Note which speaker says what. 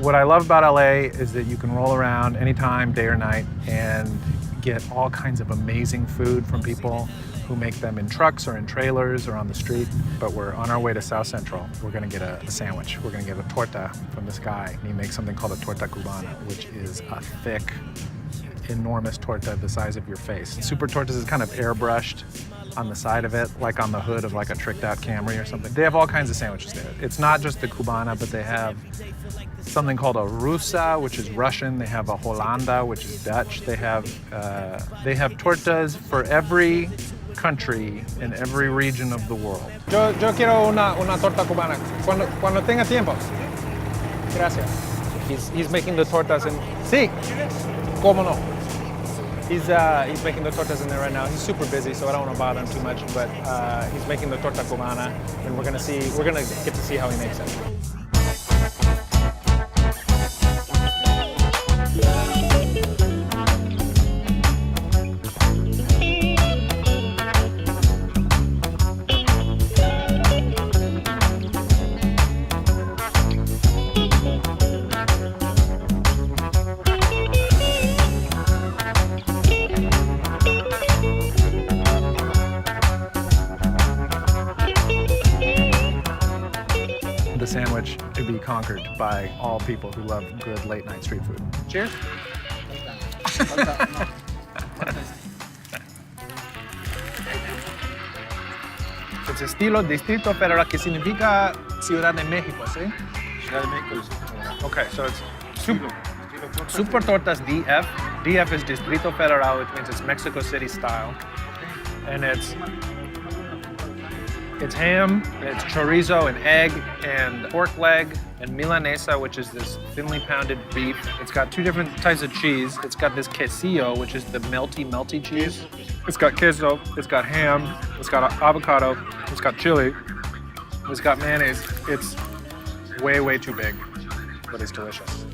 Speaker 1: What I love about LA is that you can roll around anytime, day or night, and get all kinds of amazing food from people who make them in trucks or in trailers or on the street. But we're on our way to South Central. We're gonna get a sandwich. We're gonna get a torta from this guy. And he makes something called a torta cubana, which is a thick, enormous torta the size of your face. Super Tortas is kind of airbrushed on the side of it, like on the hood of like a tricked out Camry or something. They have all kinds of sandwiches there. It's not just the cubana, but they have something called a rusa, which is Russian. They have a Hollanda, which is Dutch. They have tortas for every country in every region of the world.
Speaker 2: Yo quiero una torta cubana. Cuando tenga tiempo. Gracias. He's making the tortas in. Sí. Cómo no. He's making the tortas in there right now. He's super busy, so I don't want to bother him too much. But he's making the torta cubana, and we're gonna get to see how he makes it.
Speaker 1: The sandwich to be conquered by all people who love good late night street food. Cheers.
Speaker 2: Es estilo Distrito Federal, que significa Ciudad de México, ¿sí?
Speaker 3: Ciudad de México.
Speaker 2: Okay, so it's Super Tortas DF. DF is Distrito Federal, which means it's Mexico City style. And it's ham, it's chorizo and egg and pork leg and milanesa, which is this thinly pounded beef. It's got two different types of cheese. It's got this quesillo, which is the melty cheese. It's got queso, it's got ham, it's got avocado, it's got chili, it's got mayonnaise. It's way too big, but it's delicious.